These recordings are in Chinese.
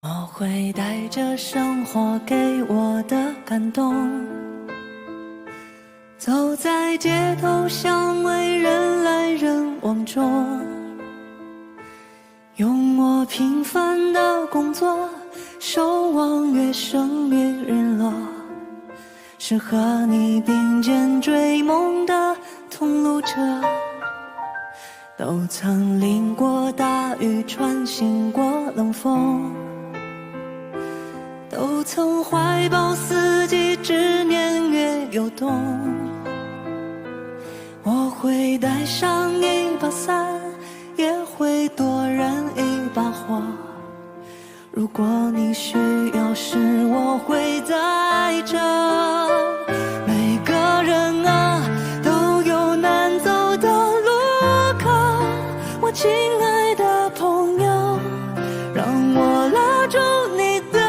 我会带着生活给我的感动，走在街头巷尾人来人往中，用我平凡的工作守望月升灭日落，是和你并肩追梦的同路者，都曾淋过大雨穿行过冷风，都曾怀抱四季之年月有冬。我会带上一把伞，也会多燃一把火，如果你需要时我会在这。每个人啊都有难走的路口，我亲爱的朋友，让我拉住你的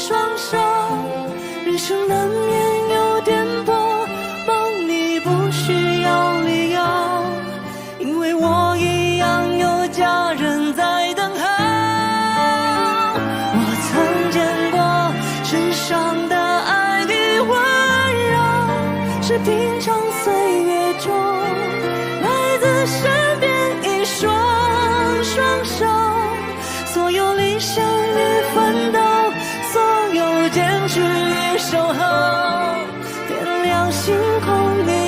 双手，人生难免有颠簸，帮你不需要理由，因为我一样有家人在等候。我曾见过世上的爱与温柔，是平常岁月中来自身边一双双手，所有理想与奋斗，所有坚持与守候，点亮星空。